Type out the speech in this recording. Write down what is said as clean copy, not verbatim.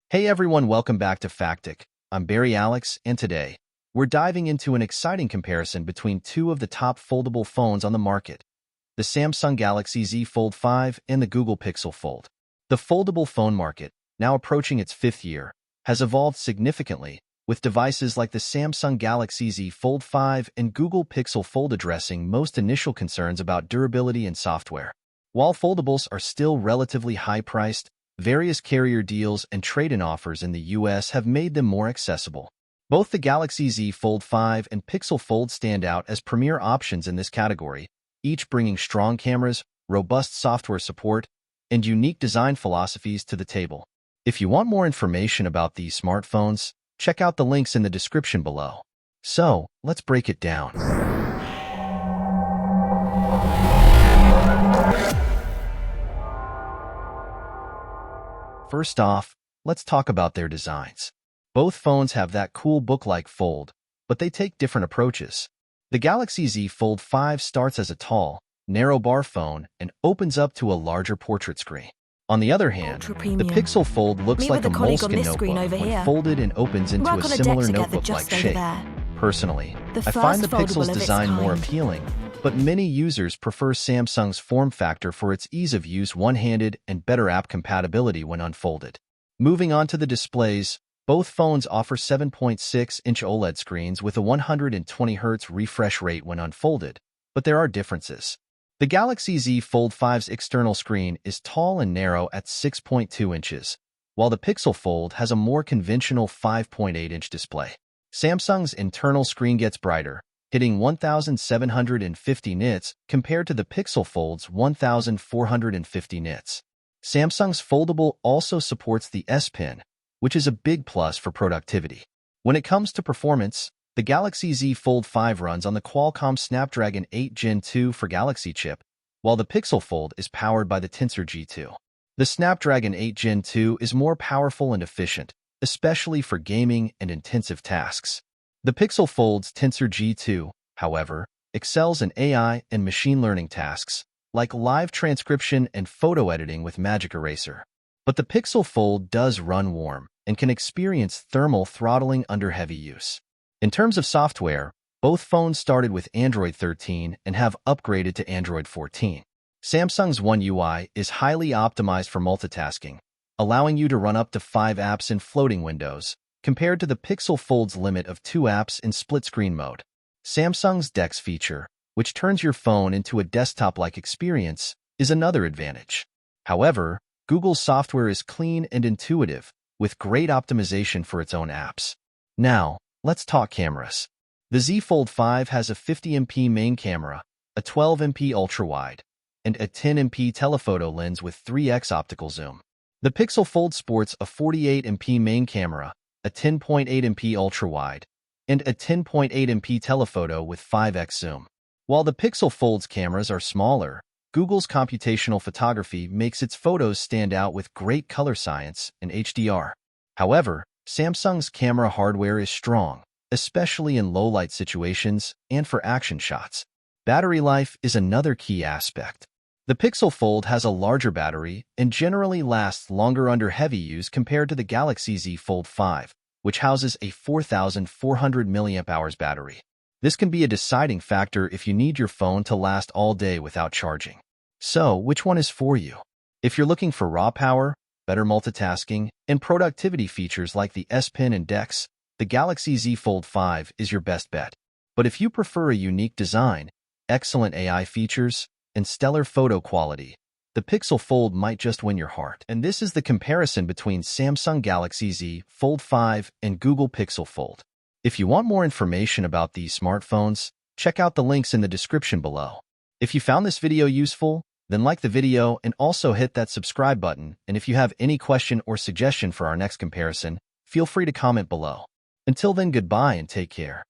Hey everyone, welcome back to Factic. I'm Barry Alex, and today, we're diving into an exciting comparison between two of the top foldable phones on the market, the Samsung Galaxy Z Fold 5 and the Google Pixel Fold. The foldable phone market, now approaching its fifth year, has evolved significantly, with devices like the Samsung Galaxy Z Fold 5 and Google Pixel Fold addressing most initial concerns about durability and software. While foldables are still relatively high-priced, various carrier deals and trade-in offers in the US have made them more accessible. Both the Galaxy Z Fold 5 and Pixel Fold stand out as premier options in this category, each bringing strong cameras, robust software support, and unique design philosophies to the table. If you want more information about these smartphones, check out the links in the description below. So, let's break it down. First off, let's talk about their designs. Both phones have that cool book-like fold, but they take different approaches. The Galaxy Z Fold 5 starts as a tall, narrow bar phone and opens up to a larger portrait screen. On the other hand, the Pixel Fold looks like a moleskin notebook when folded and opens into a similar notebook-like shape. Personally, I find the Pixel's design more appealing, but many users prefer Samsung's form factor for its ease of use one-handed and better app compatibility when unfolded. Moving on to the displays, both phones offer 7.6-inch OLED screens with a 120Hz refresh rate when unfolded, but there are differences. The Galaxy Z Fold 5's external screen is tall and narrow at 6.2 inches, while the Pixel Fold has a more conventional 5.8-inch display. Samsung's internal screen gets brighter, hitting 1,750 nits compared to the Pixel Fold's 1,450 nits. Samsung's foldable also supports the S Pen, which is a big plus for productivity. When it comes to performance, the Galaxy Z Fold 5 runs on the Qualcomm Snapdragon 8 Gen 2 for Galaxy chip, while the Pixel Fold is powered by the Tensor G2. The Snapdragon 8 Gen 2 is more powerful and efficient, especially for gaming and intensive tasks. The Pixel Fold's Tensor G2, however, excels in AI and machine learning tasks, like live transcription and photo editing with Magic Eraser. But the Pixel Fold does run warm and can experience thermal throttling under heavy use. In terms of software, both phones started with Android 13 and have upgraded to Android 14. Samsung's One UI is highly optimized for multitasking, allowing you to run up to 5 apps in floating windows, compared to the Pixel Fold's limit of 2 apps in split-screen mode. Samsung's DeX feature, which turns your phone into a desktop-like experience, is another advantage. However, Google's software is clean and intuitive, with great optimization for its own apps. Now, let's talk cameras. The Z Fold 5 has a 50MP main camera, a 12MP ultra-wide, and a 10MP telephoto lens with 3x optical zoom. The Pixel Fold sports a 48MP main camera, a 10.8MP ultra-wide, and a 10.8MP telephoto with 5x zoom. While the Pixel Fold's cameras are smaller, Google's computational photography makes its photos stand out with great color science and HDR. However, Samsung's camera hardware is strong, especially in low-light situations and for action shots. Battery life is another key aspect. The Pixel Fold has a larger battery and generally lasts longer under heavy use compared to the Galaxy Z Fold 5, which houses a 4,400 mAh battery. This can be a deciding factor if you need your phone to last all day without charging. So, which one is for you? If you're looking for raw power, better multitasking, and productivity features like the S Pen and DeX, the Galaxy Z Fold 5 is your best bet. But if you prefer a unique design, excellent AI features, and stellar photo quality, the Pixel Fold might just win your heart. And this is the comparison between Samsung Galaxy Z Fold 5 and Google Pixel Fold. If you want more information about these smartphones, check out the links in the description below. If you found this video useful, then like the video and also hit that subscribe button. And if you have any question or suggestion for our next comparison, feel free to comment below. Until then, goodbye and take care.